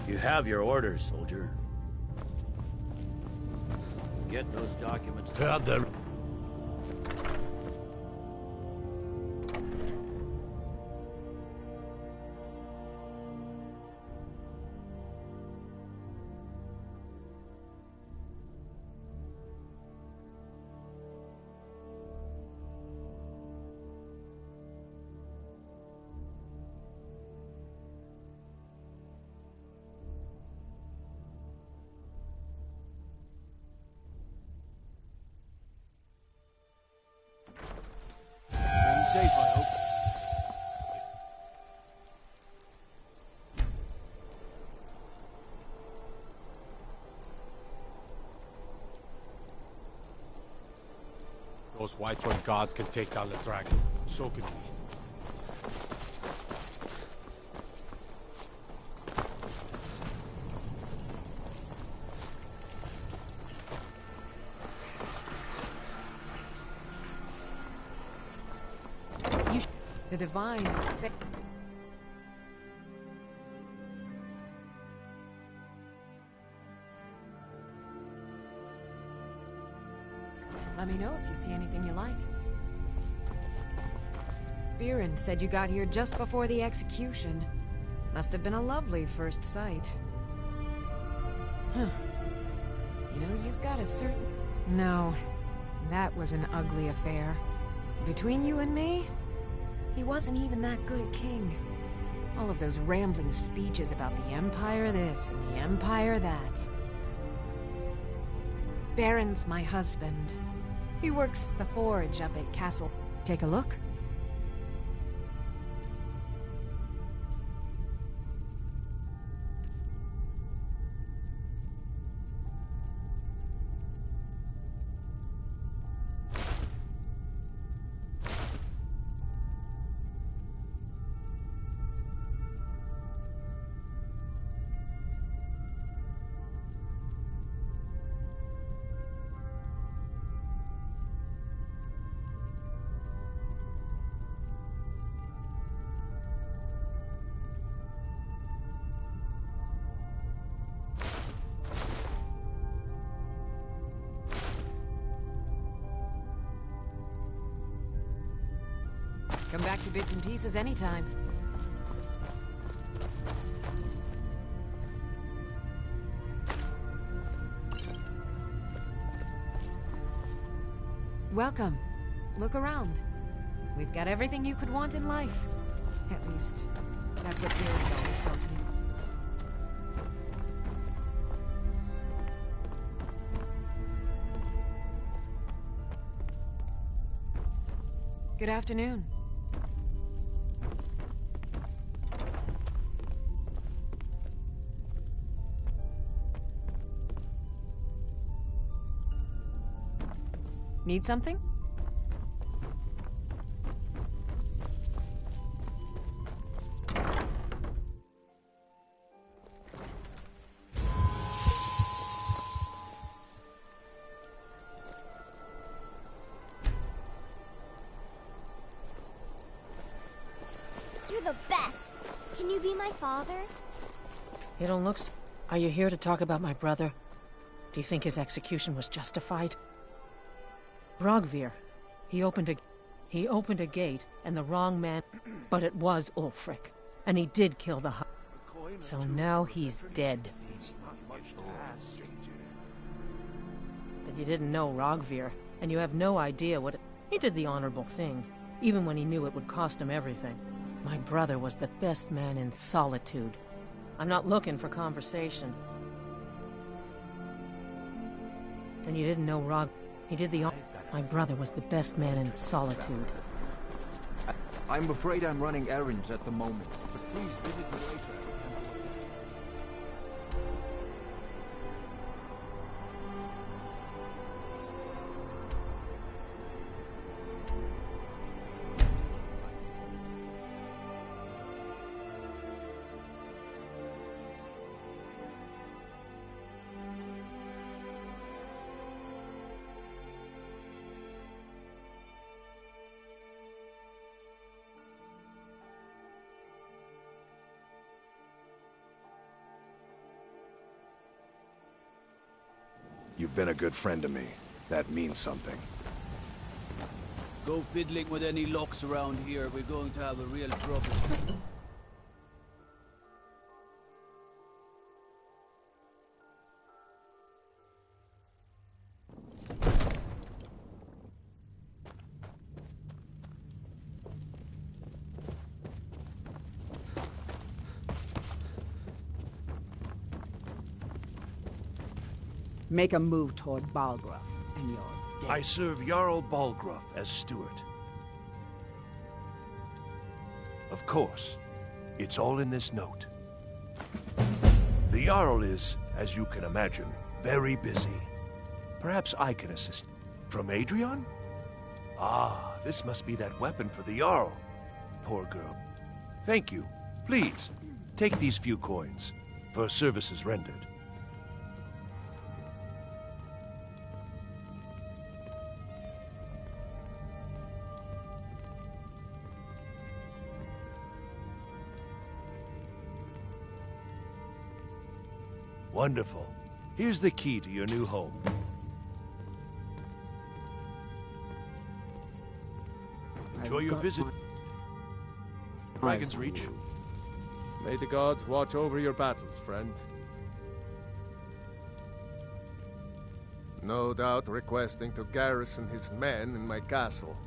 You have your orders, soldier. Get those documents. Safe, I hope. Those Whiterun guards can take down the dragon. So can we. The divine sick. Let me know if you see anything you like. Biren said you got here just before the execution. Must have been a lovely first sight. Huh. You know, you've got a certain... No, that was an ugly affair. Between you and me, he wasn't even that good a king. All of those rambling speeches about the Empire this and the Empire that. Baron's my husband. He works the forge up at Castle. Take a look. Come back to bits and pieces anytime. Welcome. Look around. We've got everything you could want in life. At least, that's what Biren always tells me. Good afternoon. Need something? You're the best. Can you be my father? You don't look... Are you here to talk about my brother? Do you think his execution was justified? Rogvir. He opened a gate, and the wrong man... But it was Ulfric. And he did kill the... So now he's dead. But you didn't know Rogvir, and you have no idea what... He did the honorable thing, even when he knew it would cost him everything. My brother was the best man in solitude. I'm not looking for conversation. Then you didn't know He did the... My brother was the best man in solitude. I'm afraid I'm running errands at the moment, but please visit me later. You've been a good friend to me. That means something. Go fiddling with any locks around here. We're going to have a real trouble. Make a move toward Balgruff, and you're dead. I serve Jarl Balgruff as steward. Of course. It's all in this note. The Jarl is, as you can imagine, very busy. Perhaps I can assist. From Adrian? Ah, this must be that weapon for the Jarl. Poor girl. Thank you. Please, take these few coins for services rendered. Wonderful. Here's the key to your new home. Enjoy your visit. Dragon's Reach. May the gods watch over your battles, friend. No doubt requesting to garrison his men in my castle.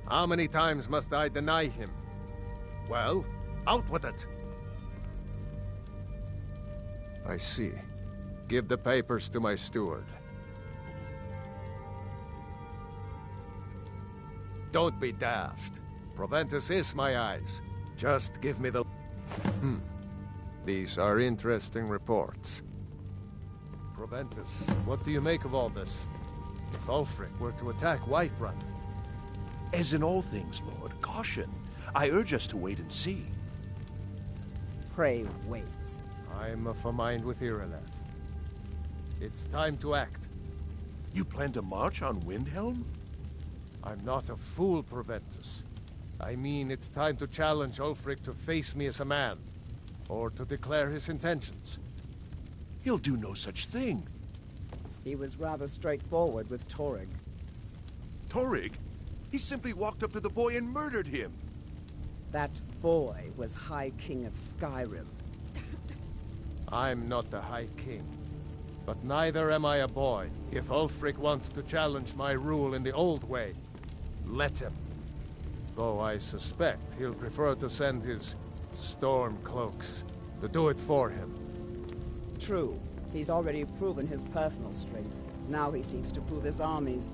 How many times must I deny him? Well, out with it! I see. Give the papers to my steward. Don't be daft. Proventus is my eyes. Just give me the... These are interesting reports. Proventus, what do you make of all this? If Ulfric were to attack Whiterun... As in all things, Lord, caution. I urge us to wait and see. Prey waits. I'm of a mind with Irileth. It's time to act. You plan to march on Windhelm? I'm not a fool, Proventus. I mean, it's time to challenge Ulfric to face me as a man, or to declare his intentions. He'll do no such thing. He was rather straightforward with Torrig. Torrig? He simply walked up to the boy and murdered him. That boy was High King of Skyrim. I'm not the High King, but neither am I a boy. If Ulfric wants to challenge my rule in the old way, let him. Though I suspect he'll prefer to send his storm cloaks to do it for him. True. He's already proven his personal strength. Now he seeks to prove his armies.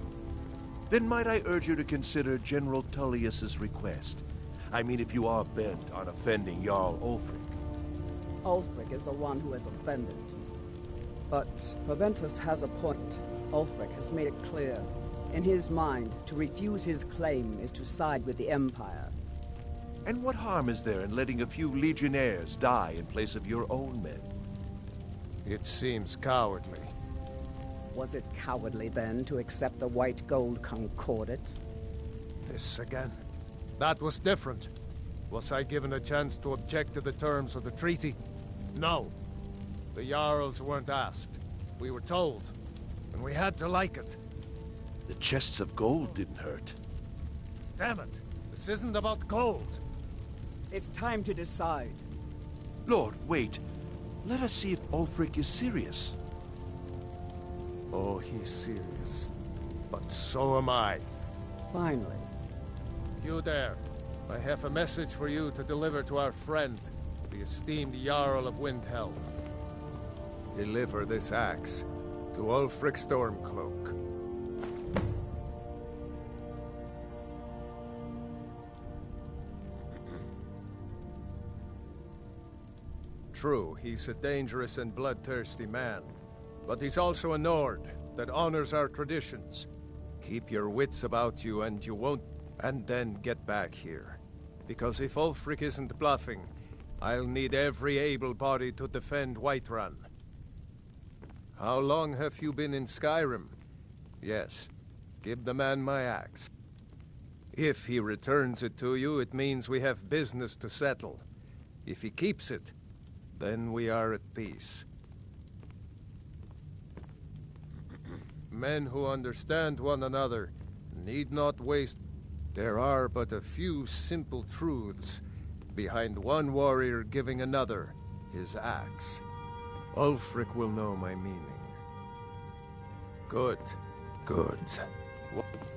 Then might I urge you to consider General Tullius's request? I mean, if you are bent on offending Jarl Ulfric. Ulfric is the one who has offended. But Proventus has a point. Ulfric has made it clear. In his mind, to refuse his claim is to side with the Empire. And what harm is there in letting a few legionnaires die in place of your own men? It seems cowardly. Was it cowardly, then, to accept the white gold concordat? This again. That was different. Was I given a chance to object to the terms of the treaty? No. The Jarls weren't asked. We were told. And we had to like it. The chests of gold didn't hurt. Damn it! This isn't about gold! It's time to decide. Lord, wait. Let us see if Ulfric is serious. Oh, he's serious. But so am I. Finally. You there. I have a message for you to deliver to our friend, the esteemed Jarl of Windhelm. Deliver this axe to Ulfric Stormcloak. True, he's a dangerous and bloodthirsty man, but he's also a Nord that honors our traditions. Keep your wits about you and you won't... And then get back here. Because if Ulfric isn't bluffing, I'll need every able body to defend Whiterun. How long have you been in Skyrim? Yes. Give the man my axe. If he returns it to you, it means we have business to settle. If he keeps it, then we are at peace. Men who understand one another need not waste. There are but a few simple truths behind one warrior giving another his axe. Ulfric will know my meaning. Good. Good.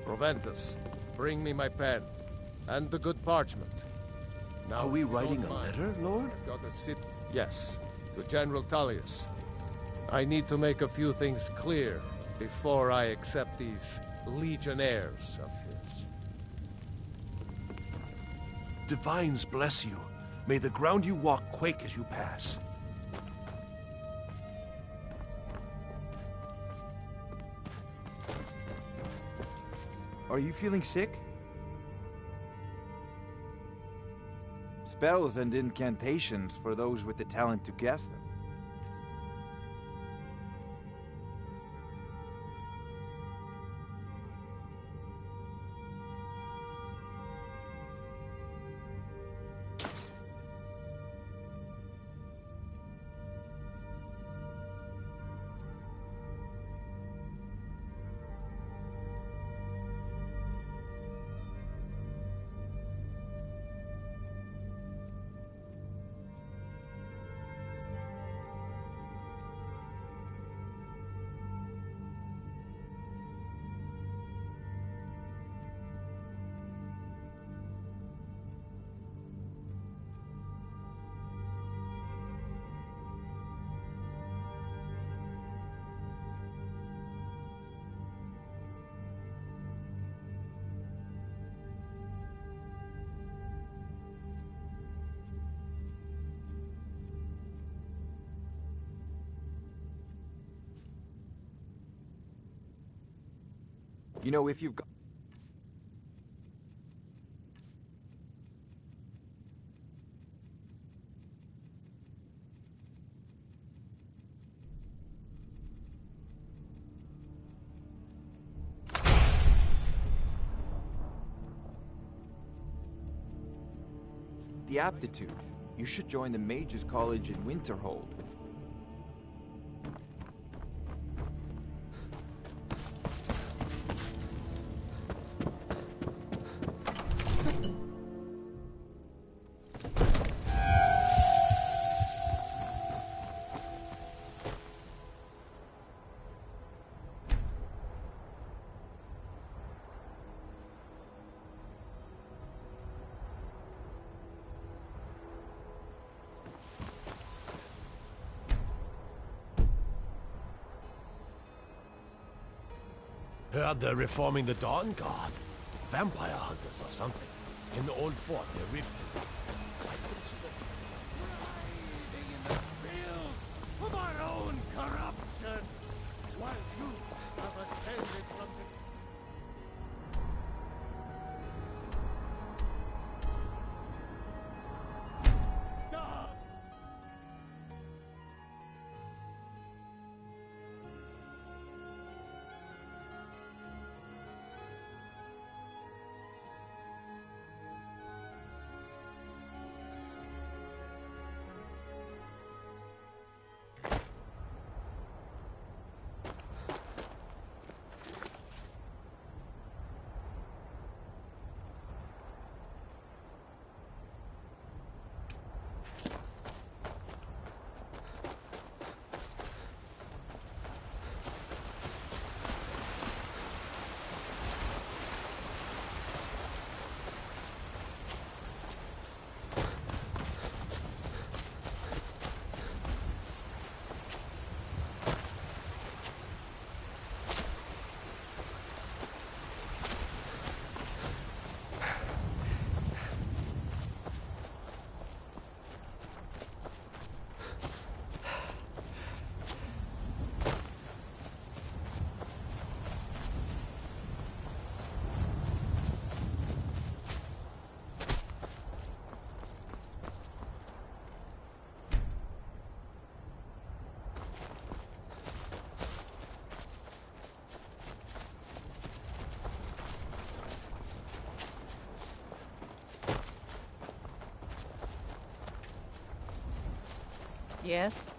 Proventus, bring me my pen, and the good parchment. Now, Are we if you writing don't a mind, letter, Lord? I've got to sit. Yes, to General Tullius. I need to make a few things clear before I accept these legionnaires of his. Divines bless you. May the ground you walk quake as you pass. Are you feeling sick? Spells and incantations for those with the talent to cast them. You know, if you've got... the aptitude, you should join the Mages College in Winterhold. Heard they're reforming the Dawn Guard. Vampire hunters or something. In the old fort near Riften. Writhing in the field of our own corruption, while you have ascended from the... Yes?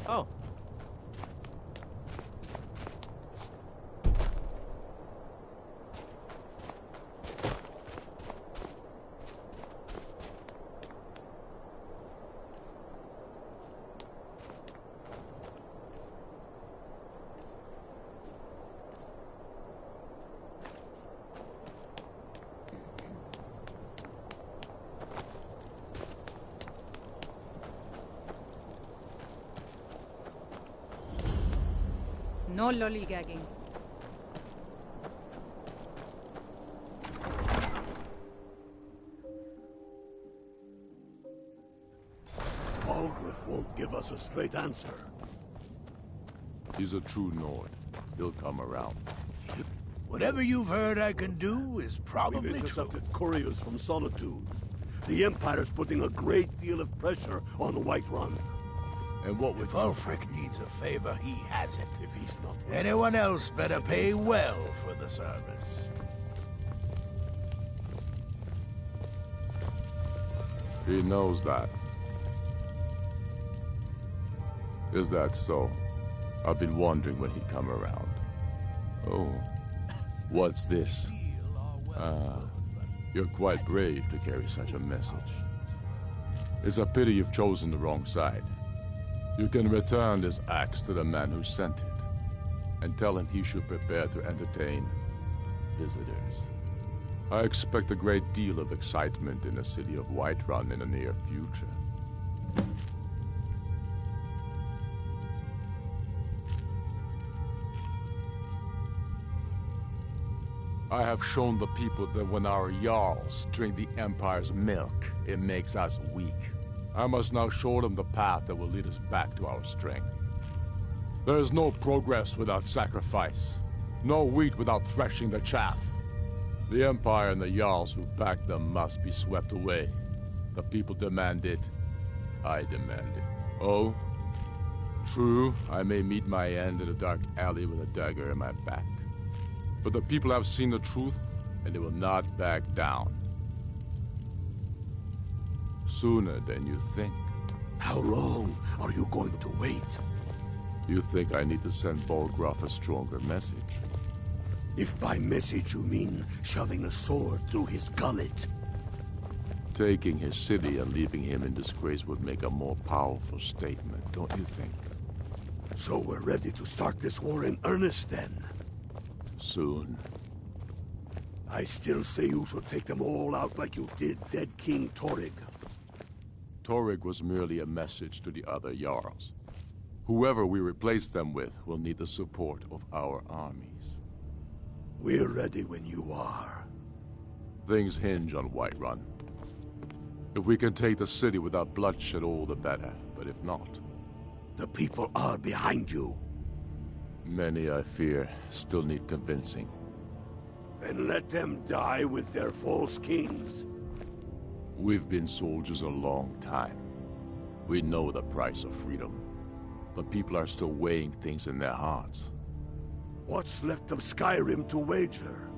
Oh. No lollygagging. Balgriff won't give us a straight answer. He's a true Nord. He'll come around. Whatever you've heard I can do is probably We've intercepted couriers from Solitude. The Empire's putting a great deal of pressure on Whiterun. And what if Ulfric needs a favor, he has it. If he's not, anyone else better pay well for the service. He knows that. Is that so? I've been wondering when he'd come around. Oh, what's this? You're quite brave to carry such a message. It's a pity you've chosen the wrong side. You can return this axe to the man who sent it, and tell him he should prepare to entertain visitors. I expect a great deal of excitement in the city of Whiterun in the near future. I have shown the people that when our Jarls drink the Empire's milk, it makes us weak. I must now show them the path that will lead us back to our strength. There is no progress without sacrifice, no wheat without threshing the chaff. The Empire and the Jarls who back them must be swept away. The people demand it. I demand it. Oh, true, I may meet my end in a dark alley with a dagger in my back. But the people have seen the truth, and they will not back down. Sooner than you think. How long are you going to wait? You think I need to send Bolgraf a stronger message? If by message you mean shoving a sword through his gullet. Taking his city and leaving him in disgrace would make a more powerful statement, don't you think? So we're ready to start this war in earnest then? Soon. I still say you should take them all out like you did dead King Torrig. Torrig was merely a message to the other Jarls. Whoever we replace them with will need the support of our armies. We're ready when you are. Things hinge on Whiterun. If we can take the city without bloodshed, all the better. But if not... The people are behind you. Many, I fear, still need convincing. Then let them die with their false kings. We've been soldiers a long time. We know the price of freedom. The people are still weighing things in their hearts. What's left of Skyrim to wager?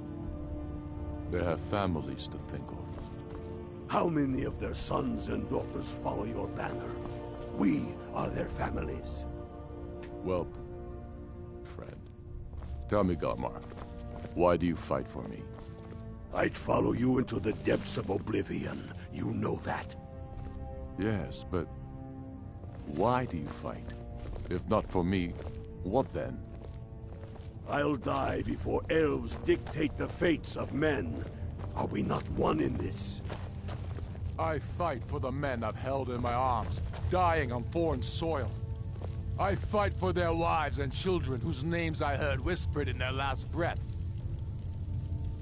They have families to think of. How many of their sons and daughters follow your banner? We are their families. Well, friend, tell me, Galmar, why do you fight for me? I'd follow you into the depths of oblivion. You know that. Yes, but why do you fight? If not for me, what then? I'll die before elves dictate the fates of men. Are we not one in this? I fight for the men I've held in my arms, dying on foreign soil. I fight for their wives and children whose names I heard whispered in their last breath.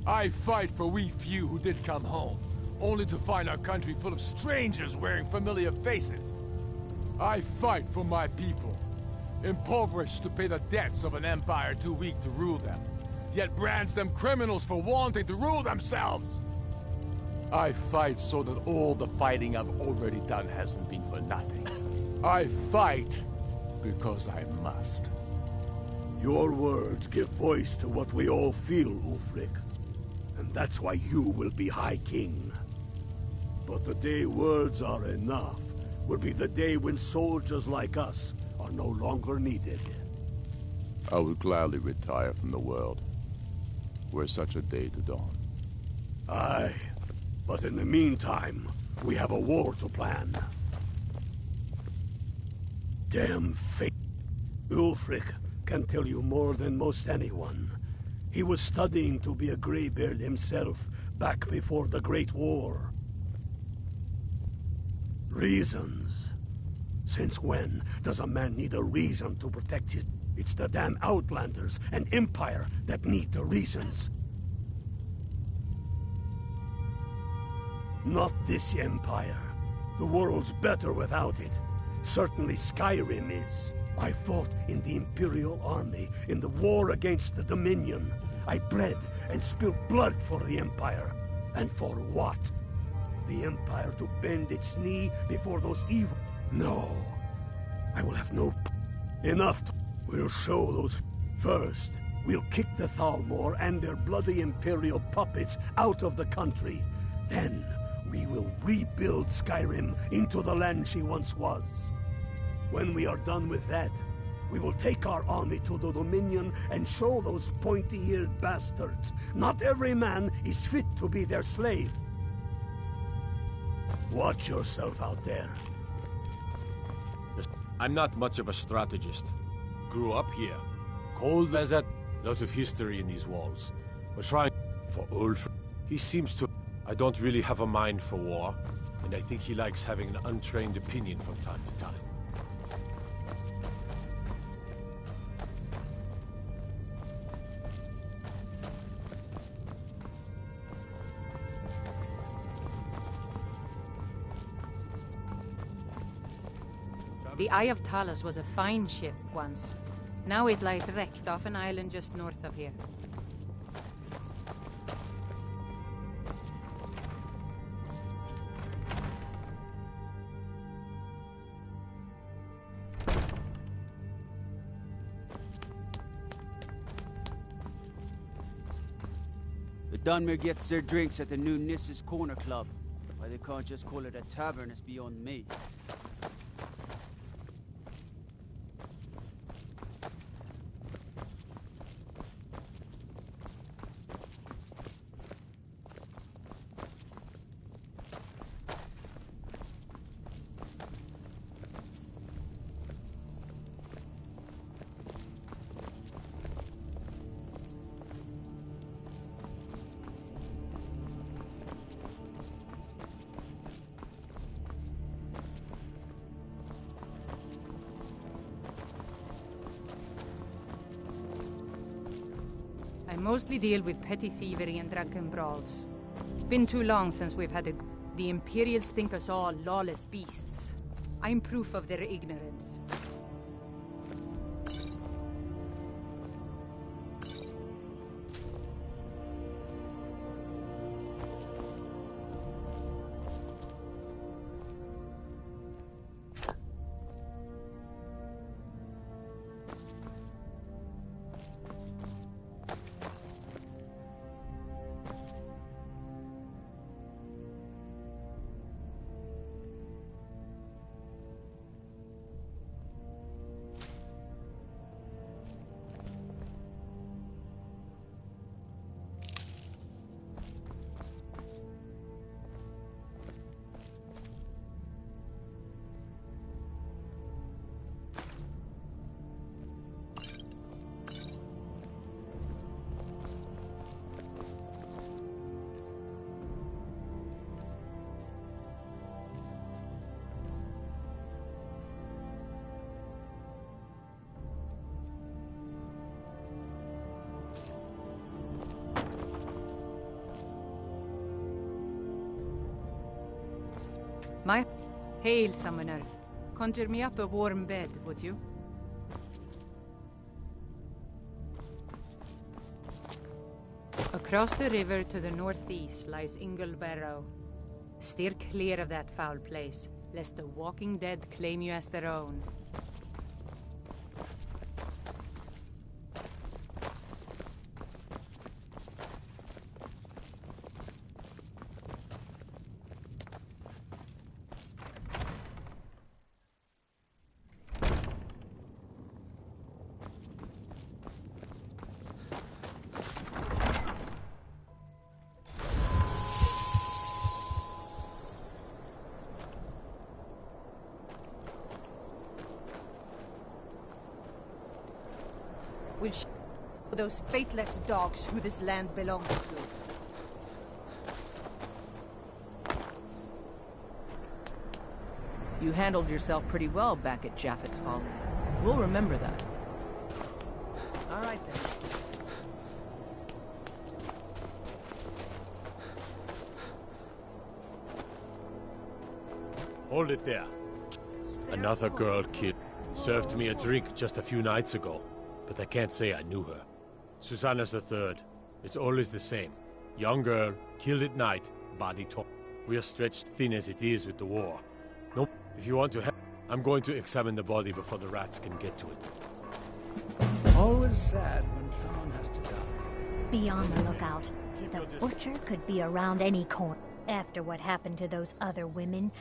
I fight for we few who did come home, only to find our country full of strangers wearing familiar faces. I fight for my people, impoverished to pay the debts of an empire too weak to rule them, yet brands them criminals for wanting to rule themselves. I fight so that all the fighting I've already done hasn't been for nothing. I fight because I must. Your words give voice to what we all feel, Ulfric. And that's why you will be High King. But the day words are enough will be the day when soldiers like us are no longer needed. I would gladly retire from the world, were such a day to dawn. Aye, but in the meantime, we have a war to plan. Damn fate. Ulfric can tell you more than most anyone. He was studying to be a Greybeard himself back before the Great War. Reasons. Since when does a man need a reason to protect his... It's the damn Outlanders and Empire that need the reasons. Not this Empire. The world's better without it. Certainly Skyrim is. I fought in the Imperial Army in the war against the Dominion. I bled and spilled blood for the Empire. And for what? The Empire to bend its knee before those evil... No. I will have no... Enough. We'll show those... First, we'll kick the Thalmor and their bloody Imperial puppets out of the country. Then, we will rebuild Skyrim into the land she once was. When we are done with that, we will take our army to the Dominion and show those pointy-eared bastards. Not every man is fit to be their slave. Watch yourself out there. I'm not much of a strategist. Grew up here. Cold as a lot of history in these walls. We're trying for Ulf. He seems to... I don't really have a mind for war, and I think he likes having an untrained opinion from time to time. The Eye of Talos was a fine ship once. Now it lies wrecked off an island just north of here. The Dunmer gets their drinks at the new Nissa's Corner Club. Why they can't just call it a tavern is beyond me. I mostly deal with petty thievery and drunken brawls. Been too long since we've had a... The Imperials think us all lawless beasts. I'm proof of their ignorance. My... Hail, summoner. Conjure me up a warm bed, would you? Across the river to the northeast lies Ingle Barrow. Steer clear of that foul place, lest the walking dead claim you as their own. those faithless dogs who this land belongs to. You handled yourself pretty well back at Japhet's Folly. We'll remember that. All right, then. Hold it there. Another girl killed. Served me a drink just a few nights ago, but I can't say I knew her. Susanna's the third. It's always the same. Young girl, killed at night, body torn. We are stretched thin as it is with the war. Nope. If you want to help, I'm going to examine the body before the rats can get to it. Always sad when someone has to die. Be on the lookout. The butcher could be around any corner. After what happened to those other women.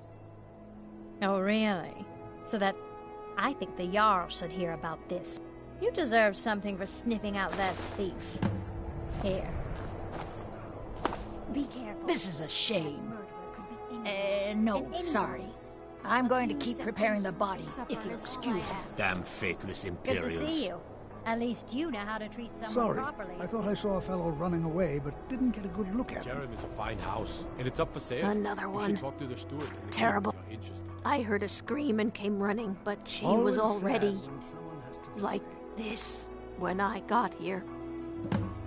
Oh, really? So that... I think the Jarl should hear about this. You deserve something for sniffing out that thief. Here. Be careful. This is a shame. No, sorry. I'm going to keep preparing the body, if you'll excuse me. Damn faithless Good Imperials. to see you. At least you know how to treat someone Sorry, properly. I thought I saw a fellow running away, but didn't get a good look at him. Jerem is a fine house, and it's up for sale. Another You one. should talk to the steward. Terrible. If you're interested. I heard a scream and came running, but she Always was already sad when someone has to like this when I got here.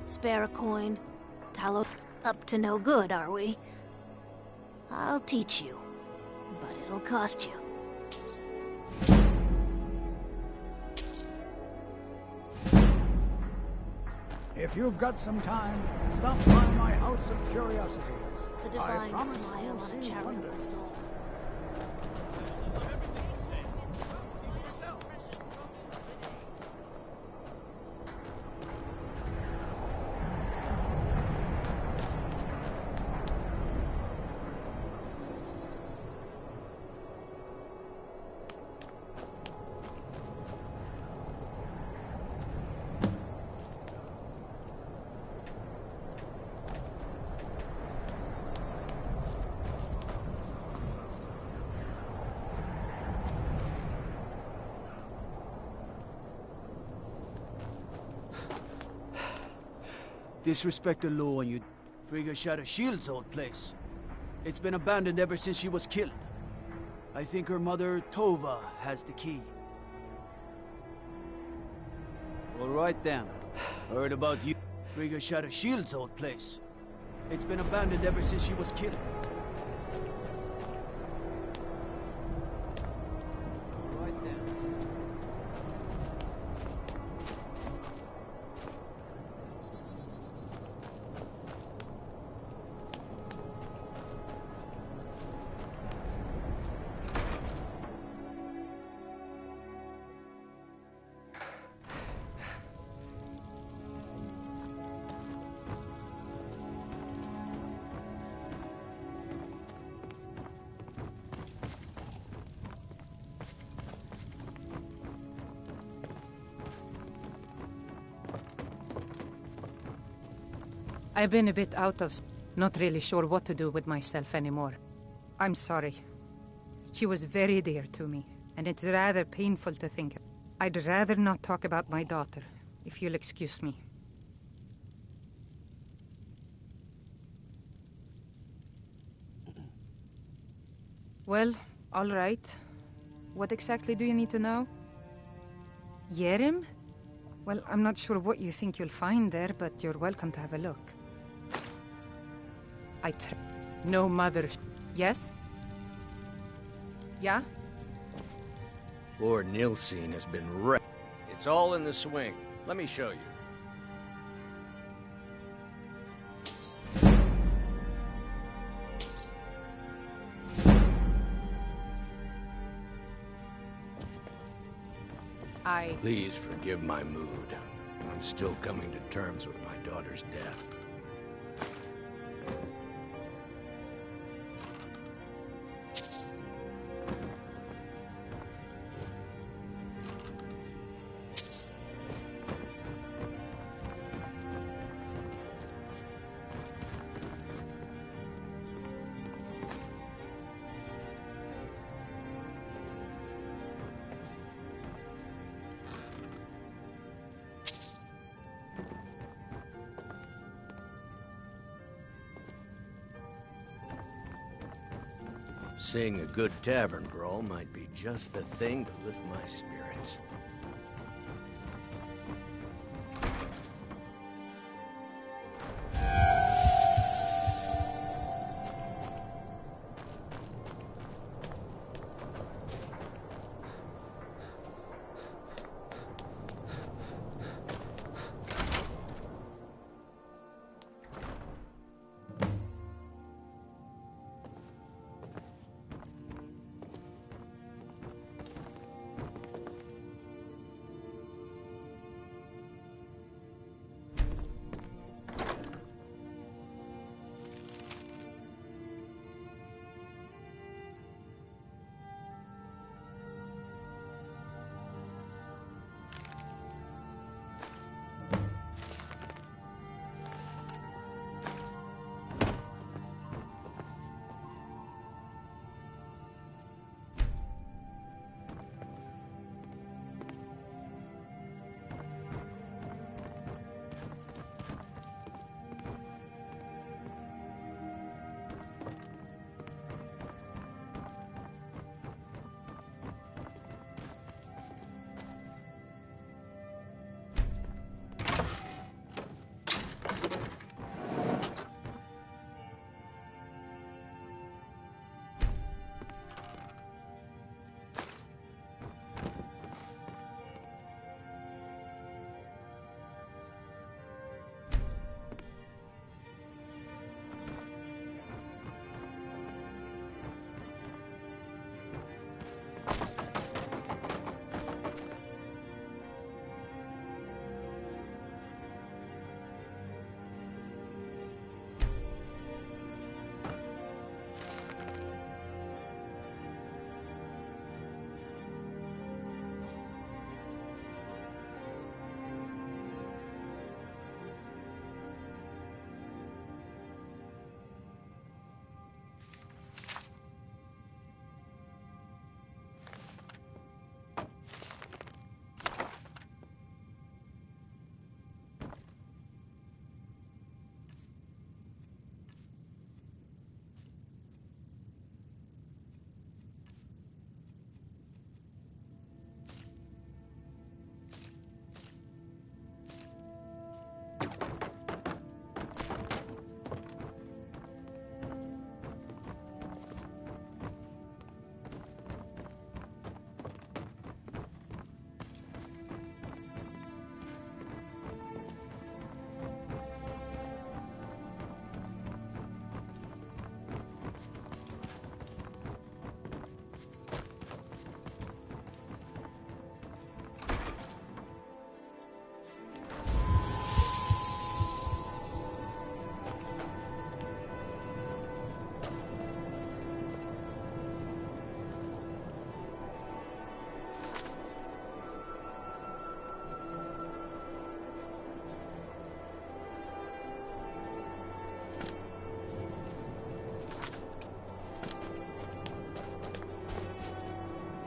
Spare a coin. Tallow. Up to no good, are we? I'll teach you, but it'll cost you. If you've got some time, stop by my House of Curiosities. The I divine promise smile you'll on a see charitable wonders. soul. Disrespect the law and you Frigga Shatter Shield's old place. It's been abandoned ever since she was killed. I think her mother, Tova, has the key. All right then. Heard about you. Frigga Shatter Shield's old place. It's been abandoned ever since she was killed. All right then. I've been a bit out of... Not really sure what to do with myself anymore. I'm sorry. She was very dear to me, and it's rather painful to think. I'd rather not talk about my daughter, if you'll excuse me. Well, all right. What exactly do you need to know? Jerem? Well, I'm not sure what you think you'll find there, but you're welcome to have a look. No mother... Yes? Yeah? Lord Nilsine has been wrecked. It's all in the swing. Let me show you. Please forgive my mood. I'm still coming to terms with my daughter's death. Seeing a good tavern brawl might be just the thing to lift my spirits.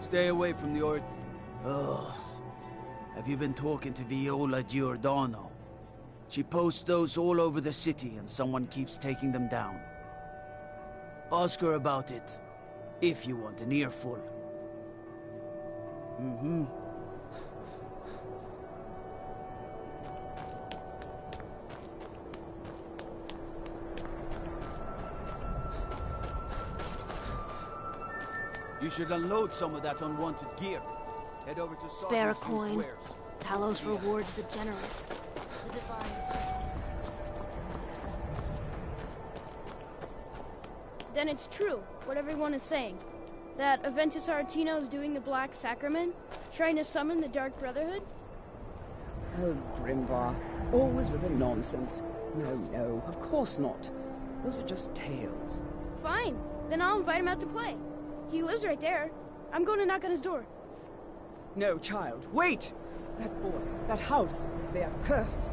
Stay away from the Ugh. Have you been talking to Viola Giordano? She posts those all over the city and someone keeps taking them down. Ask her about it, if you want an earful. Mm-hmm. You should unload some of that unwanted gear. Head over to Spare a coin. Talos rewards the generous. Then it's true, what everyone is saying. That Aventus Aretino is doing the Black Sacrament, trying to summon the Dark Brotherhood? Oh, Grimvar. Always with the nonsense. No, of course not. Those are just tales. Fine, then I'll invite him out to play. He lives right there. I'm going to knock on his door. No, child, wait! That boy, that house, they are cursed.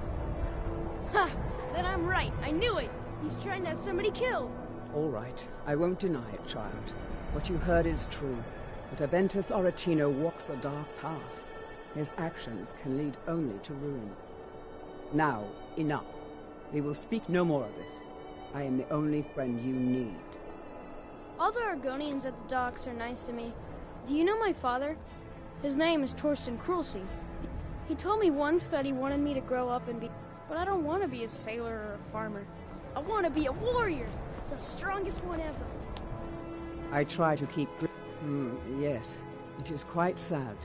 Ha! Then I'm right. I knew it. He's trying to have somebody killed. All right, I won't deny it, child. What you heard is true. But Aventus Aretino walks a dark path. His actions can lead only to ruin. Now, enough. We will speak no more of this. I am the only friend you need. All the Argonians at the docks are nice to me. Do you know my father? His name is Torsten Krulsey. He told me once that he wanted me to grow up and be... But I don't want to be a sailor or a farmer. I want to be a warrior! The strongest one ever! I try to keep... yes, it is quite sad.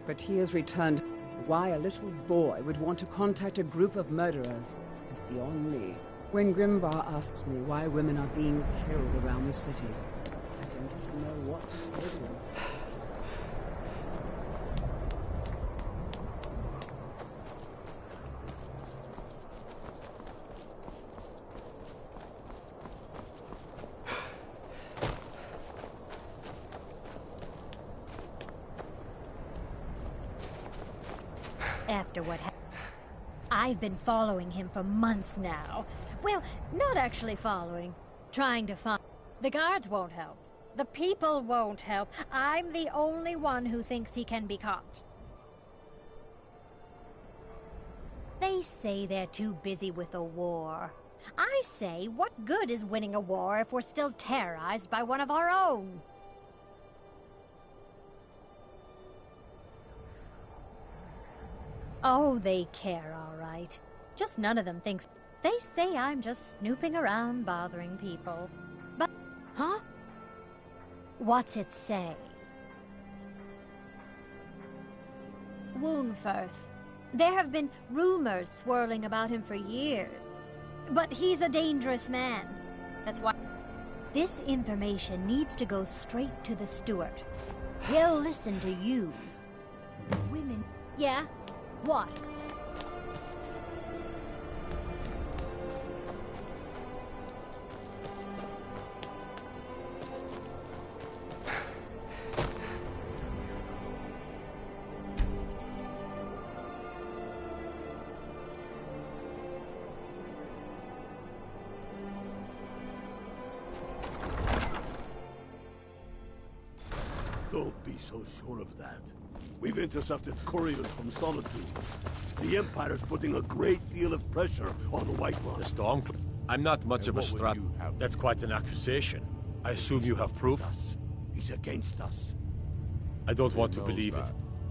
But he has returned. Why a little boy would want to contact a group of murderers is beyond me. When Grimbar asks me why women are being killed around the city, I don't even know what to say to him. After what happened, I've been following him for months now. Well, not actually following. Trying to find... The guards won't help. The people won't help. I'm the only one who thinks he can be caught. They say they're too busy with a war. I say, what good is winning a war if we're still terrorized by one of our own? Oh, they care, all right. Just none of them thinks... They say I'm just snooping around bothering people. But... Huh? What's it say? Woundfirth. There have been rumors swirling about him for years. But he's a dangerous man. That's why... This information needs to go straight to the steward. He'll listen to you. Women... Yeah? What? Don't be so sure of that. We've intercepted couriers from Solitude. The Empire's putting a great deal of pressure on the White One. The Stormcloak? I'm not much of a strat... That's quite an accusation. I assume you have proof? He's against us. I don't want to believe it.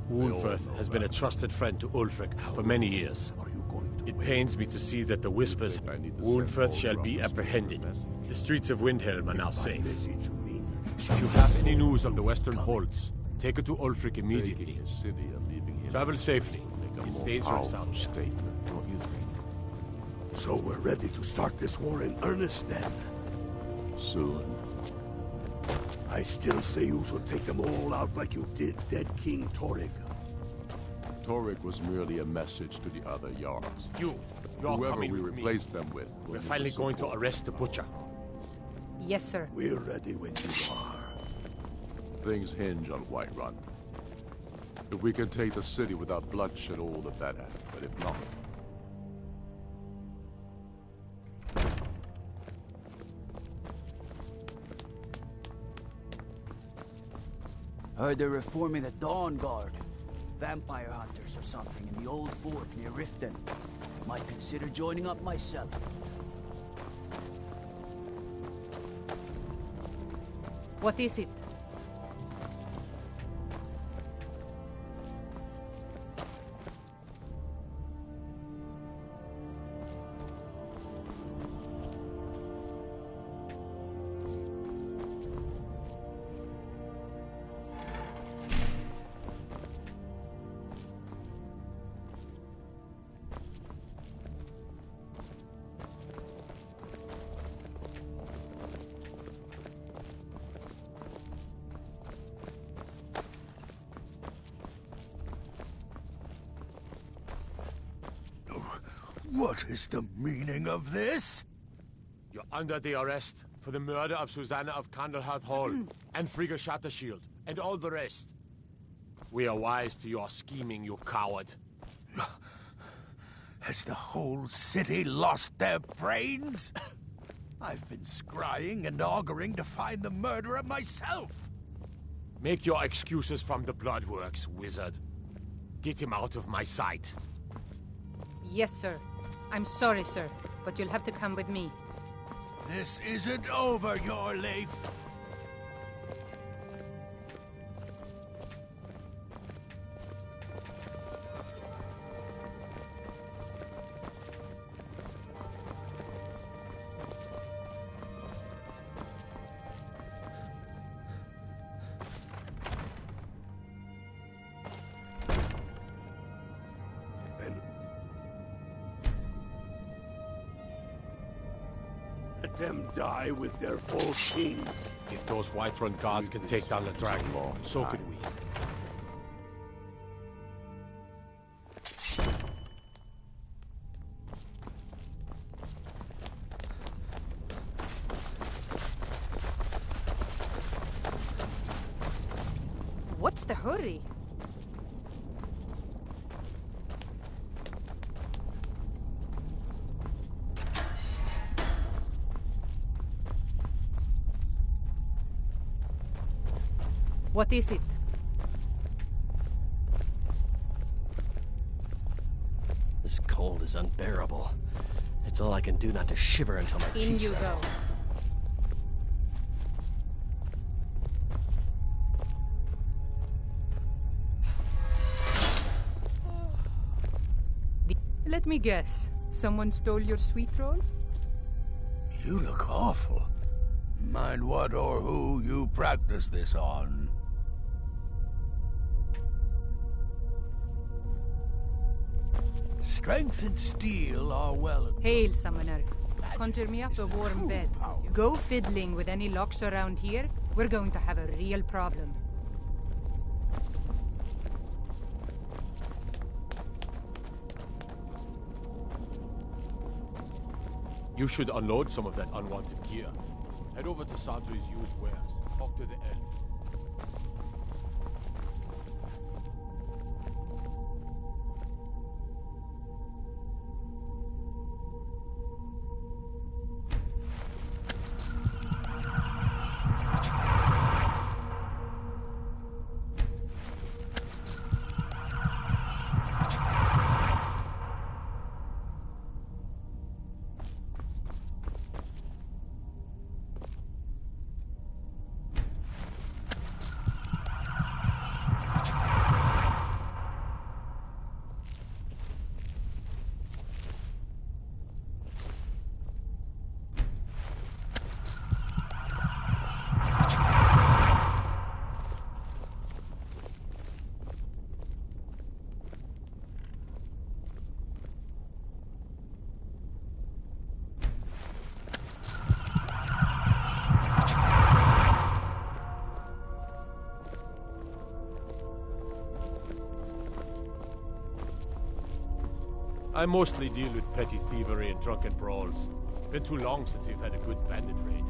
Woundfirth has been a trusted friend to Ulfric for many years. It pains me to see that the whispers... Woundfirth shall be apprehended. The streets of Windhelm are now safe. If you have any news of the Western Holds, take it to Ulfric immediately. Travel safely. It's dangerous out there. Don't you think? So we're ready to start this war in earnest then? Soon. I still say you should take them all out like you did dead King Torrig. Torrig was merely a message to the other Jarls. You're Whoever coming we with me. replaced them with. We're finally going to arrest the Butcher. Yes, sir. We're ready when you are. Things hinge on Whiterun. If we can take the city without bloodshed, all the better. But if not... Heard they're reforming the Dawn Guard. Vampire hunters or something in the old fort near Riften. Might consider joining up myself. What is it? What is the meaning of this? You're under the arrest for the murder of Susanna of Candlehearth Hall and Frigga Shattershield and all the rest. We are wise to your scheming, you coward. Has the whole city lost their brains? I've been scrying and auguring to find the murderer myself. Make your excuses from the Bloodworks, wizard. Get him out of my sight. Yes, sir. I'm sorry, sir, but you'll have to come with me. This isn't over, Yorleif. Let them die with their false kings. If those Whiterun guards can take down the dragon, so could we. What's the hurry? What is it? This cold is unbearable. It's all I can do not to shiver until my teeth In you rattle. go. Let me guess. Someone stole your sweet roll? You look awful. Mind what or who you practice this on. Strength and steel are well. Hail, summoner. Conjure me up a warm bed. Go fiddling with any locks around here. We're going to have a real problem. You should unload some of that unwanted gear. Head over to Sandri's used wares. Talk to the elf. I mostly deal with petty thievery and drunken brawls. Been too long since we've had a good bandit raid.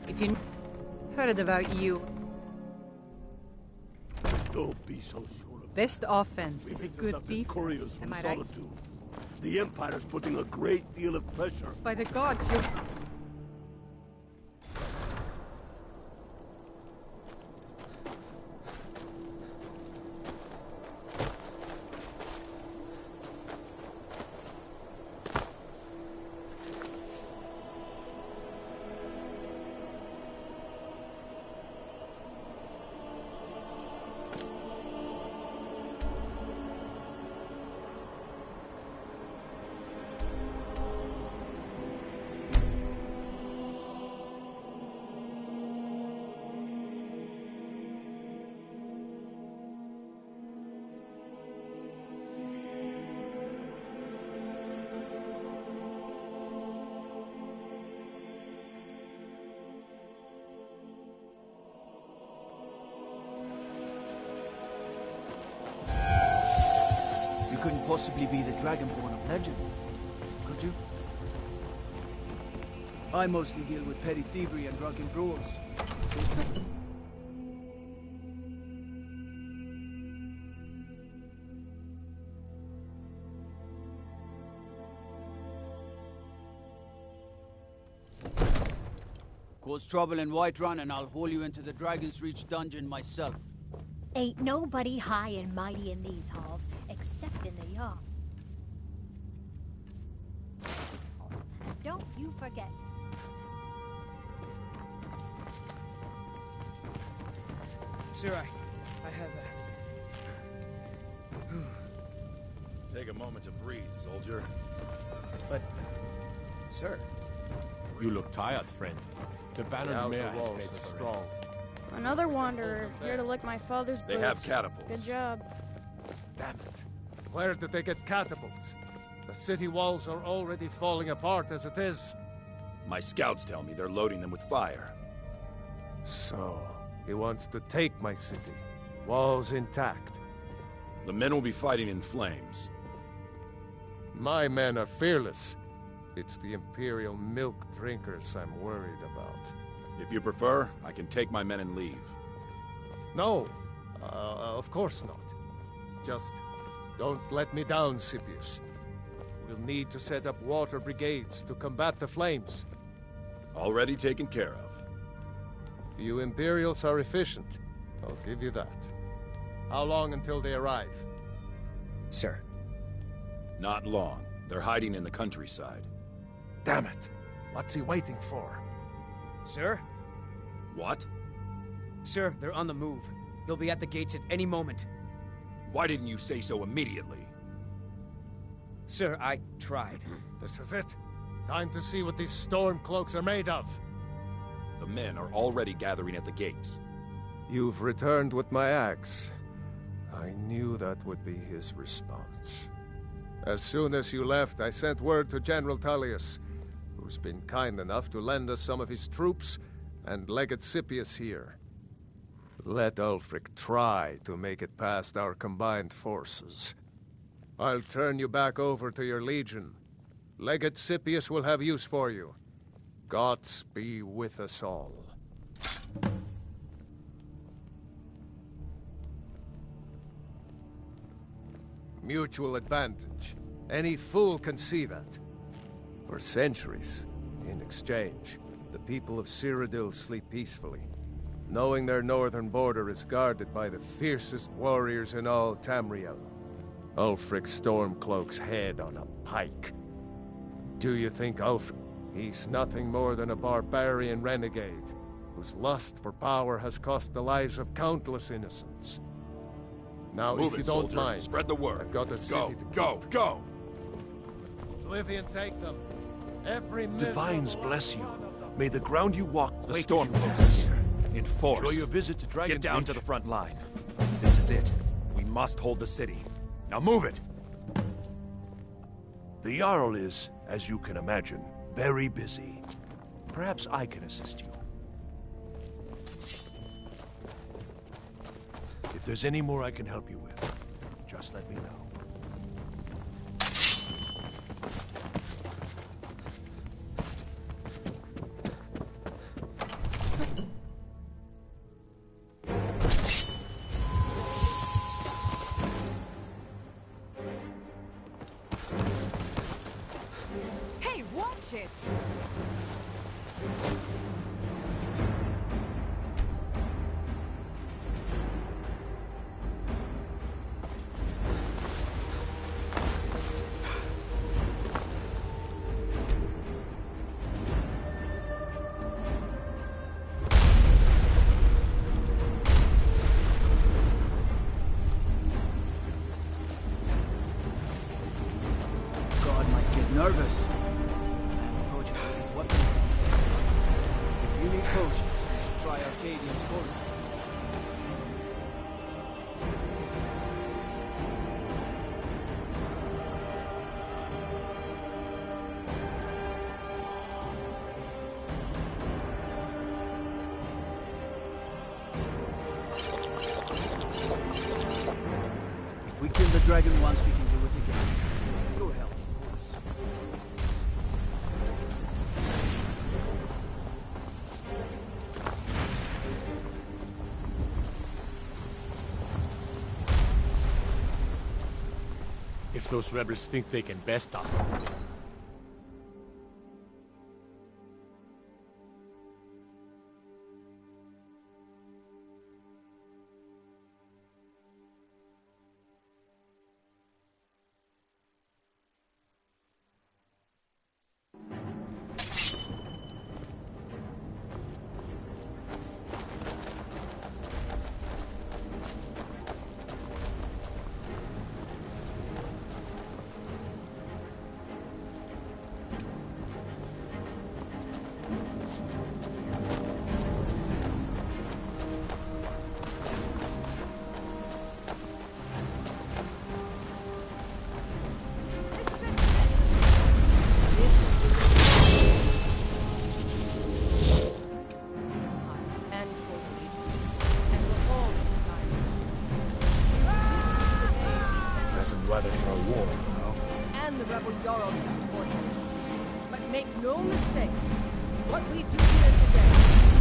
If you heard about you, Don't be so sure of best offense is a We've good intercepted couriers defense. from Am I right? Solitude. The Empire's putting a great deal of pressure. By the gods, you're... You couldn't possibly be the Dragonborn of legend, could you? I mostly deal with petty thievery and drunken brawls. Cause trouble in Whiterun and I'll haul you into the Dragon's Reach dungeon myself. Ain't nobody high and mighty in these halls, except in the yard. Don't you forget. Sir, I have Take a moment to breathe, soldier. But, sir... You look tired, friend. The bannered The mare outer has walls made are for strong. Another wanderer, here to lick my father's boots. They have catapults. Good job. Damn it. Where did they get catapults? The city walls are already falling apart as it is. My scouts tell me they're loading them with fire. So, he wants to take my city. Walls intact. The men will be fighting in flames. My men are fearless. It's the Imperial milk drinkers I'm worried about. If you prefer, I can take my men and leave. No, of course not. Just don't let me down, Scipius. We'll need to set up water brigades to combat the flames. Already taken care of. You Imperials are efficient. I'll give you that. How long until they arrive? Sir. Not long. They're hiding in the countryside. Damn it! What's he waiting for? Sir? What? Sir, they're on the move. They'll be at the gates at any moment. Why didn't you say so immediately? Sir, I tried. This is it. Time to see what these storm cloaks are made of. The men are already gathering at the gates. You've returned with my axe. I knew that would be his response. As soon as you left, I sent word to General Tullius, who's been kind enough to lend us some of his troops, and Legate Scipius here. Let Ulfric try to make it past our combined forces. I'll turn you back over to your legion. Legate Scipius will have use for you. Gods be with us all. Mutual advantage. Any fool can see that. For centuries, in exchange, the people of Cyrodiil sleep peacefully, knowing their northern border is guarded by the fiercest warriors in all Tamriel. Ulfric Stormcloak's head on a pike. Do you think Ulfric? He's nothing more than a barbarian renegade, whose lust for power has cost the lives of countless innocents. Now, Move if you it, don't soldier. mind, Spread the word. I've got a city to keep. Go! Oblivion take them. Every Divines bless you. May the ground you walk The quake storm as you cloaks pass. are here. In force. Enjoy your visit to Dragon's Get down Reach. to the front line. This is it. We must hold the city. Now move it! The Jarl is, as you can imagine, very busy. Perhaps I can assist you. If there's any more I can help you with, just let me know. Hey, watch it! God might get nervous. Approaches with his weapon. If you need potions, you should try Arcadian's Corner. If we kill the dragon once, we can do it again. Your help, of course. If those rebels think they can best us, father for a war, no? And the rebel Jarls who support him. But make no mistake, what we do here today,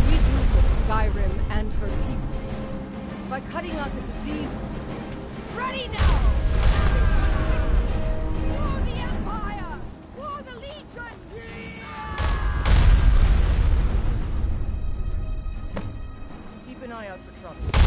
we do for Skyrim and her people. By cutting out the disease. Ready now! For the Empire! For the Legion! Keep an eye out for trouble.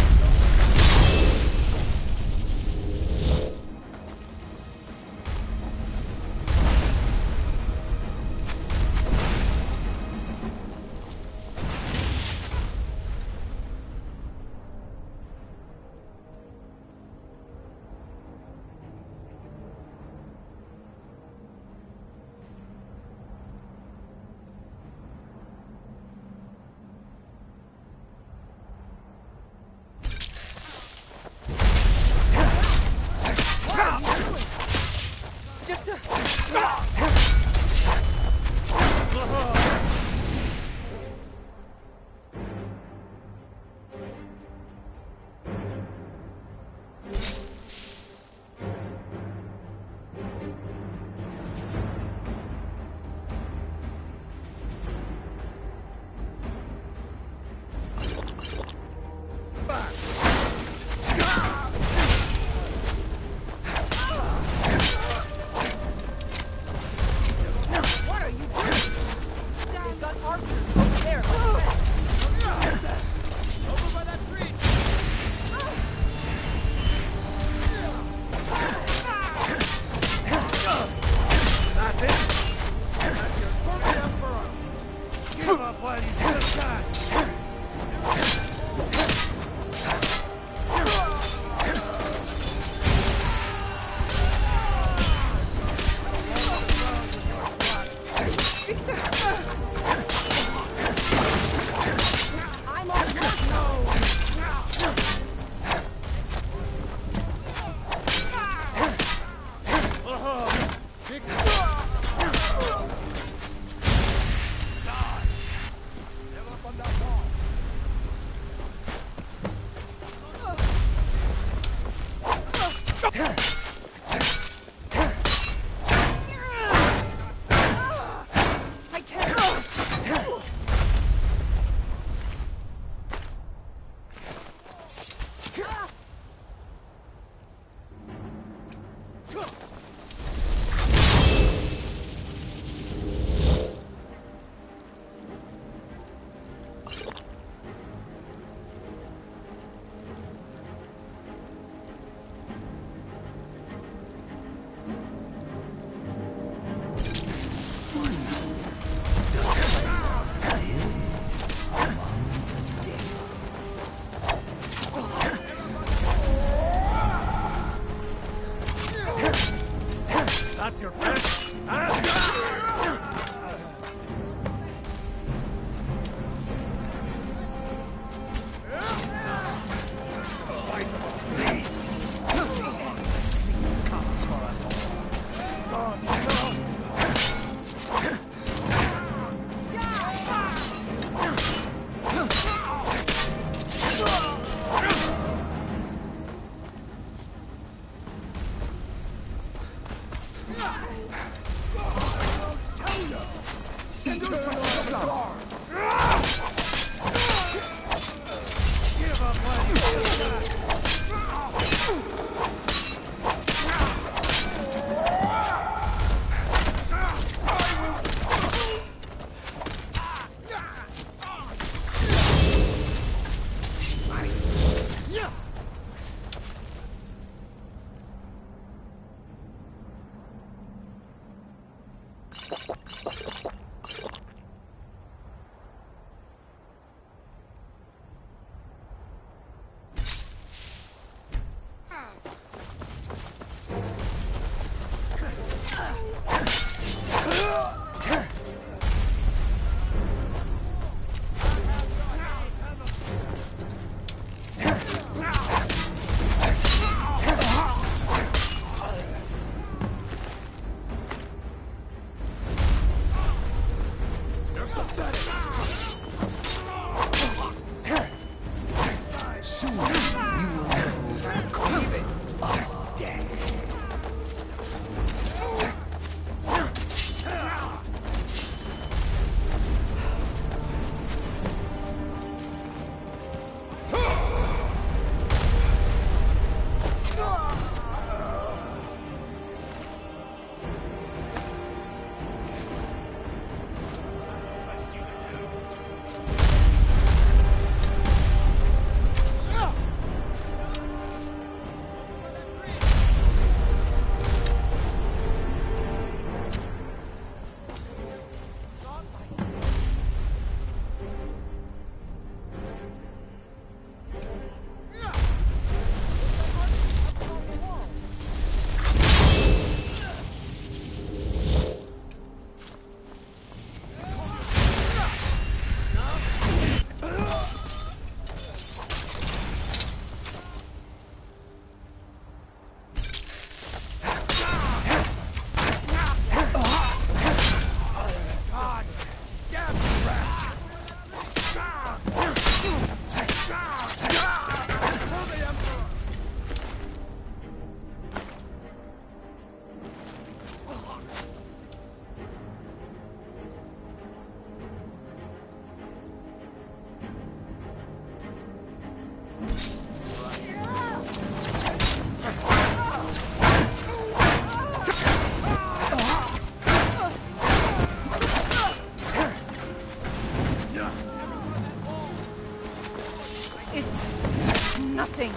It's nothing.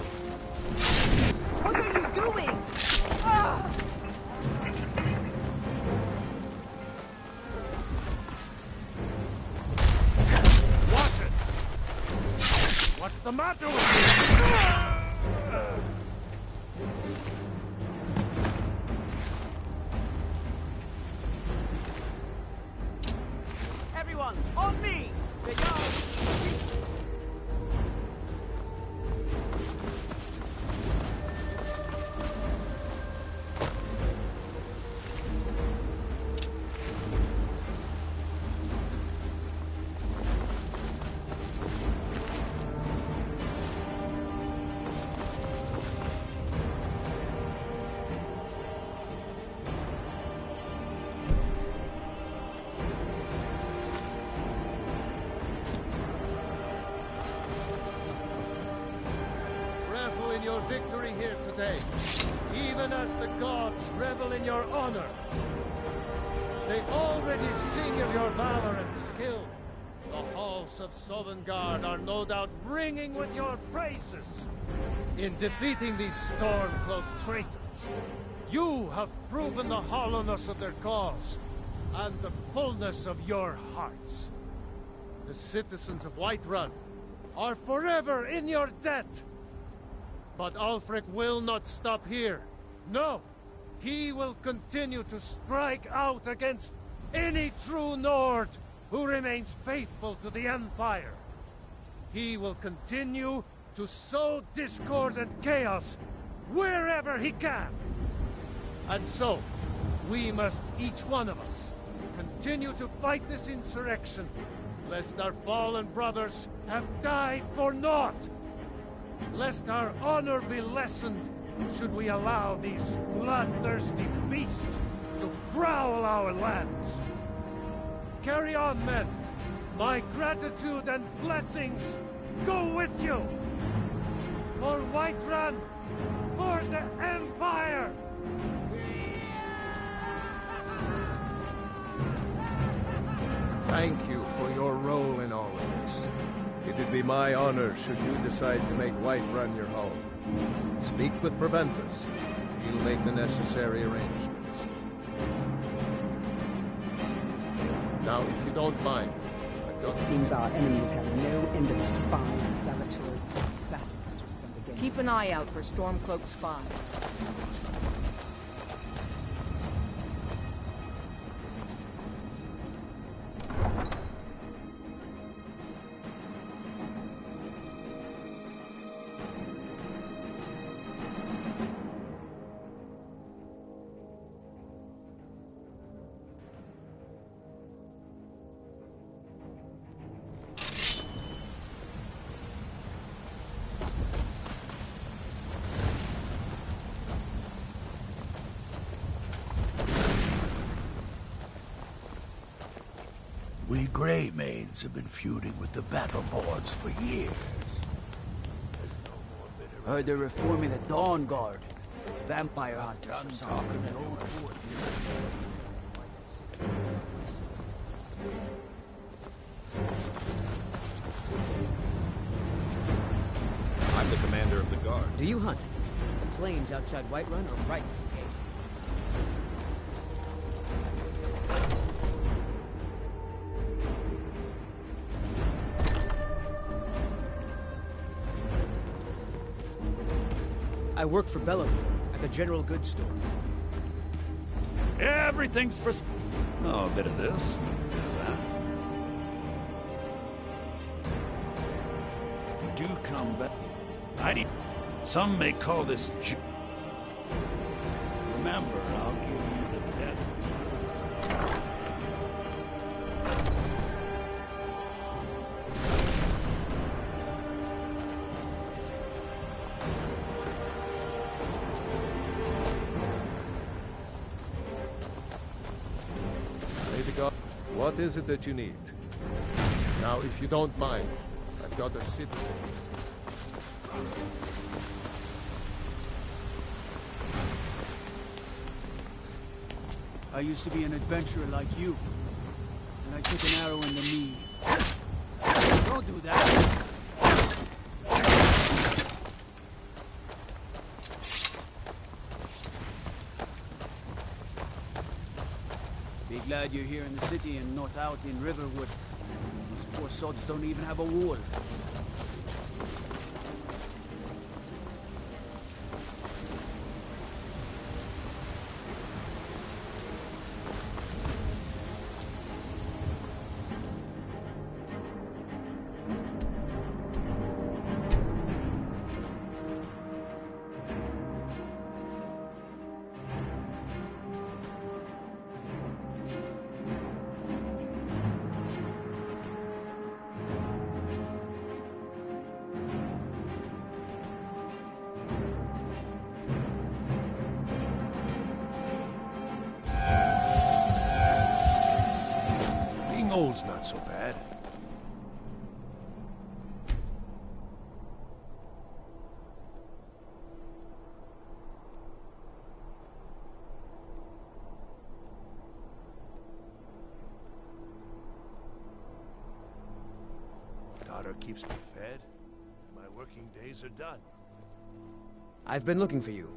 What are you doing? Ah! Watch it! What's the matter with you? Everyone, on me! The Revel in your victory here today, even as the gods revel in your honor. They already sing of your valor and skill. The halls of Sovngarde are no doubt ringing with your praises. In defeating these storm-cloaked traitors, you have proven the hollowness of their cause and the fullness of your hearts. The citizens of Whiterun are forever in your debt. But Ulfric will not stop here. No, he will continue to strike out against any true Nord who remains faithful to the Empire. He will continue to sow discord and chaos wherever he can. And so, we must, each one of us, continue to fight this insurrection, lest our fallen brothers have died for naught. Lest our honor be lessened, should we allow these bloodthirsty beasts to prowl our lands. Carry on, men. My gratitude and blessings go with you. For Whiterun, for the Empire! Thank you for your role in all of this. It would be my honor should you decide to make Whiterun your home. Speak with Preventus. He'll make the necessary arrangements. Now, if you don't mind, I've got... It seems our enemies have no end of spies, saboteurs, and assassins to send against. Keep an eye out for Stormcloak spies. We Greymaids have been feuding with the Battleborns for years. Heard they're reforming the Dawn Guard. Vampire hunters or something. I'm the commander of the guard. Do you hunt? The plains outside Whiterun or right? I work for Bellathor at the General Goods Store. Everything's for... Oh, a bit of this, a bit of that. Do come back. Some may call this... Remember, I'll give you the best... What is it that you need? Now, if you don't mind, I've got a city. I used to be an adventurer like you, and I took an arrow in the knee. Don't do that! glad you're here in the city and not out in Riverwood. These poor sods don't even have a wall. Old's not so bad. Daughter keeps me fed. My working days are done. I've been looking for you.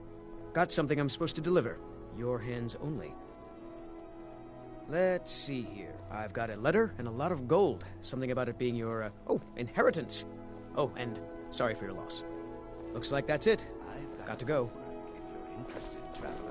Got something I'm supposed to deliver. Your hands only. Let's see here. I've got a letter and a lot of gold. Something about it being your, inheritance. Oh, and sorry for your loss. Looks like that's it. I've got to go. If you're interested, traveler.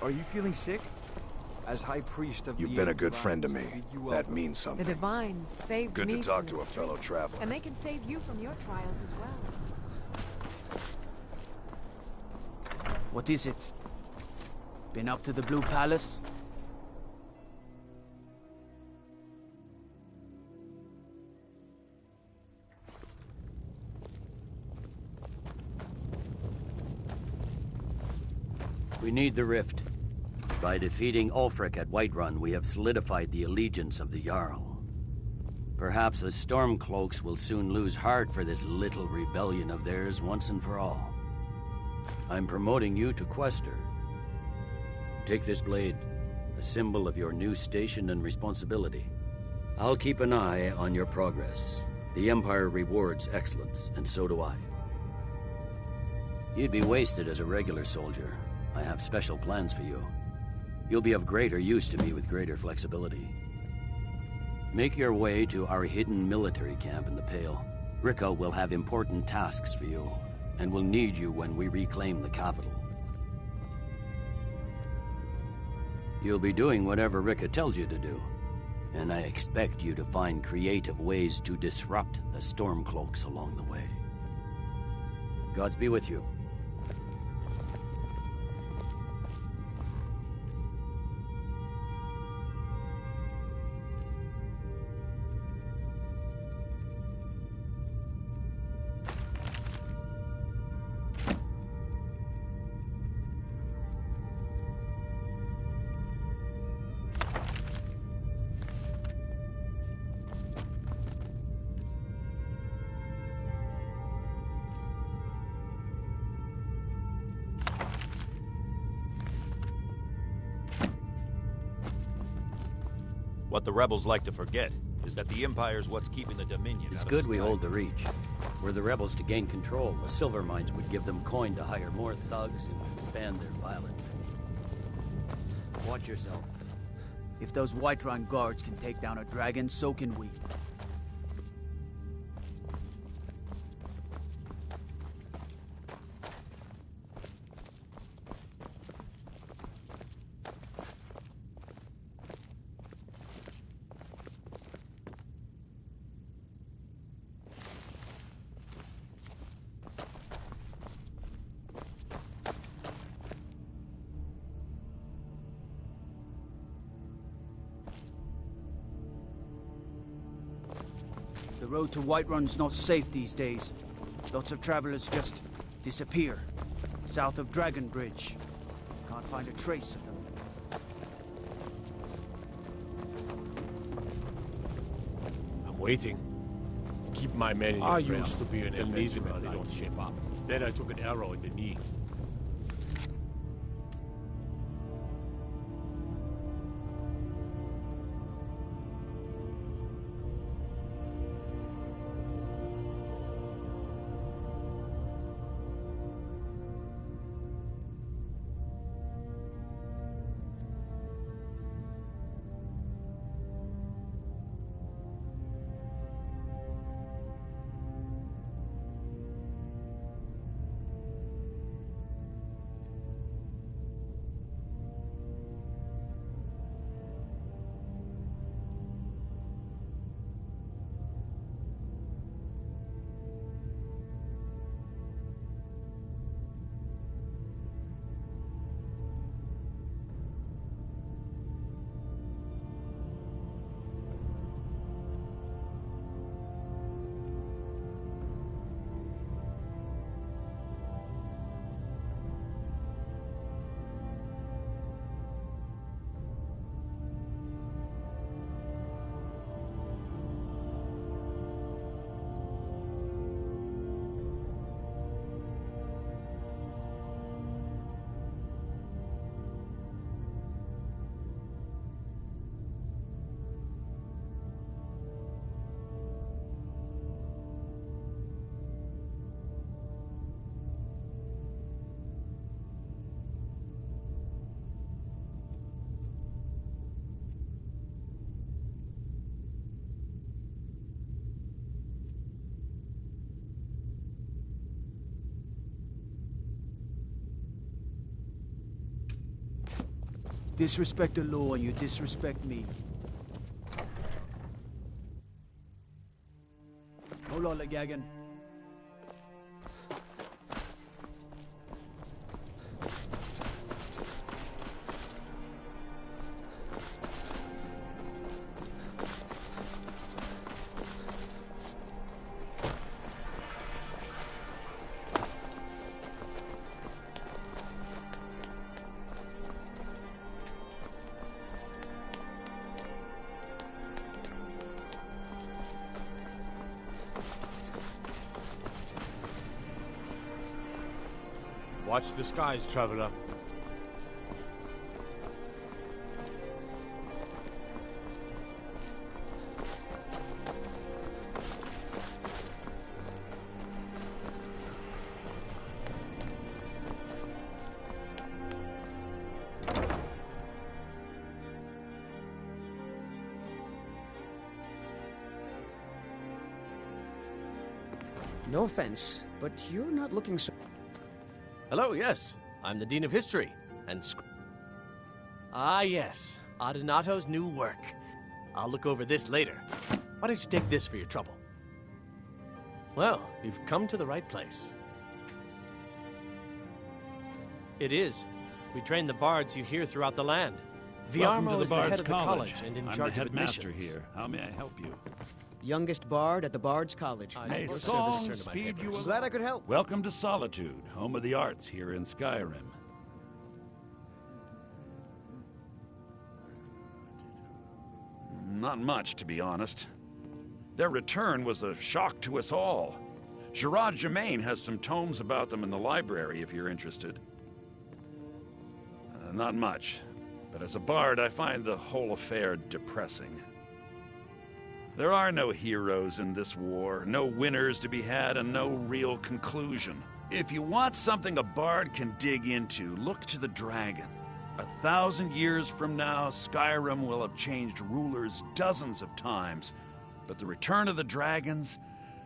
Are you feeling sick? As High Priest of You've been a good friend to me. That means something. The Divines saved Good me to talk from to the a fellow street, traveler. and they can save you from your trials as well. What is it? Been up to the Blue Palace? We need the rift. By defeating Ulfric at Whiterun, we have solidified the allegiance of the Jarl. Perhaps the Stormcloaks will soon lose heart for this little rebellion of theirs once and for all. I'm promoting you to Quester. Take this blade, a symbol of your new station and responsibility. I'll keep an eye on your progress. The Empire rewards excellence, and so do I. You'd be wasted as a regular soldier. I have special plans for you. You'll be of greater use to me with greater flexibility. Make your way to our hidden military camp in the Pale. Ricka will have important tasks for you, and will need you when we reclaim the capital. You'll be doing whatever Ricka tells you to do, and I expect you to find creative ways to disrupt the Stormcloaks along the way. Gods be with you. What the rebels like to forget is that the Empire's what's keeping the Dominion It's out of good we Sky. hold the Reach. Were the rebels to gain control, the silver mines would give them coin to hire more thugs and expand their violence. Watch yourself. If those Whiterun guards can take down a dragon, so can we. The road to Whiterun's not safe these days. Lots of travelers just disappear. South of Dragon Bridge. Can't find a trace of them. I'm waiting. Keep my men in your I prayers. used to be an They'll need them adventurer if they like don't you. shape up. Then I took an arrow in the knee. Disrespect the law and you disrespect me. Hold on, Legagan. Watch the skies, traveler. No offense, but you're not looking so... Hello, yes. I'm the Dean of History, and Ah, yes. Adonato's new work. I'll look over this later. Why don't you take this for your trouble? Well, you've come to the right place. It is. We train the bards you hear throughout the land. Welcome to Viarmo the is the Bard's head of the College. college and in I'm charge the of headmaster admissions. here. How may I help you? Youngest bard at the Bard's College. May Your song service. speed you along. Glad I could help. Welcome to Solitude, home of the arts here in Skyrim. Not much, to be honest. Their return was a shock to us all. Gerard Germain has some tomes about them in the library, if you're interested. Not much. But as a bard, I find the whole affair depressing. There are no heroes in this war, no winners to be had, and no real conclusion. If you want something a bard can dig into, look to the dragon. 1,000 years from now, Skyrim will have changed rulers dozens of times. But the return of the dragons,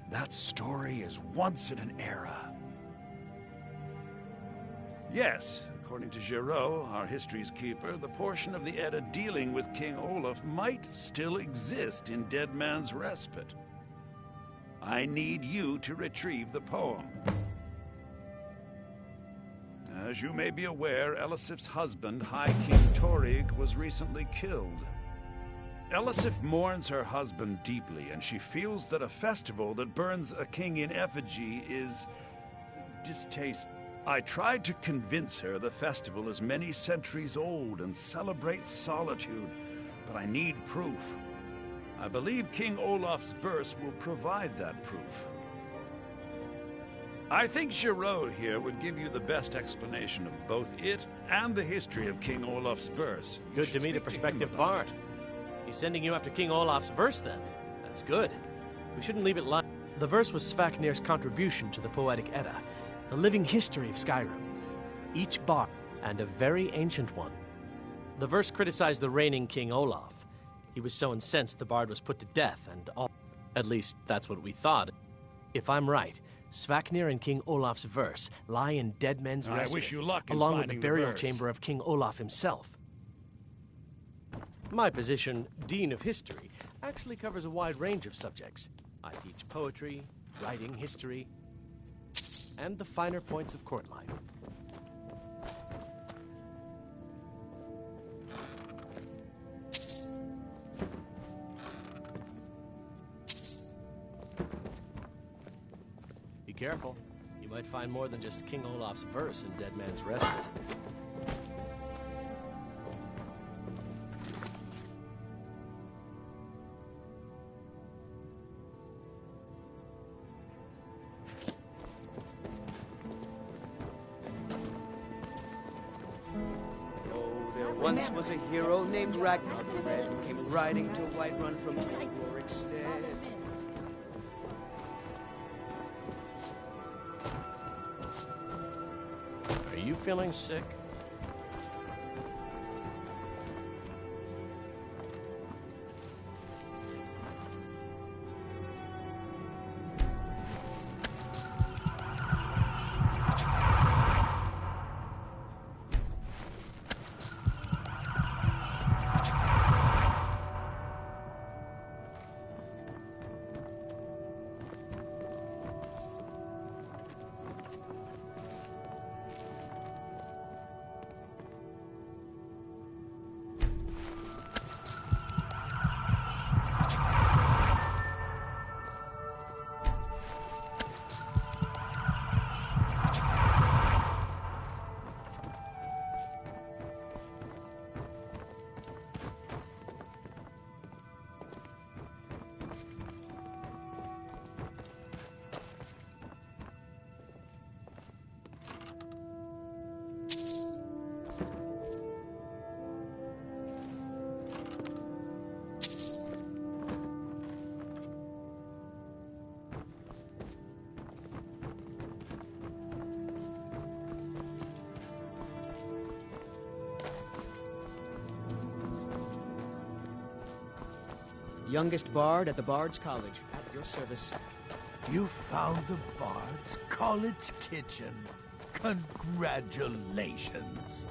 that story is once in an era. Yes, according to Giraud, our history's keeper, the portion of the Edda dealing with King Olaf might still exist in Dead Man's Respite. I need you to retrieve the poem. As you may be aware, Elisif's husband, High King Torrig, was recently killed. Elisif mourns her husband deeply, and she feels that a festival that burns a king in effigy is distasteful. I tried to convince her the festival is many centuries old and celebrates solitude, but I need proof. I believe King Olaf's verse will provide that proof. I think Giraud here would give you the best explanation of both it and the history of King Olaf's verse. Good to meet a prospective bard. He's sending you after King Olaf's verse, then. That's good. We shouldn't leave it lying. The verse was Svafnir's contribution to the Poetic Edda, the living history of Skyrim. Each bard, and a very ancient one. The verse criticized the reigning King Olaf. He was so incensed the bard was put to death, and all. At least, that's what we thought. If I'm right, Svafnir and King Olaf's verse lie in Dead Men's Respite, I wish you luck in along with the finding burial verse. chamber of King Olaf himself. My position, Dean of History, actually covers a wide range of subjects. I teach poetry, writing, history, and the finer points of court life. Be careful. You might find more than just King Olaf's verse in Dead Man's Respite. Once was a hero named Ragnar the Red, who came riding to Whiterun from Rorikstead. Are you feeling sick? Youngest bard at the Bard's College, at your service. You found the Bard's College kitchen. Congratulations.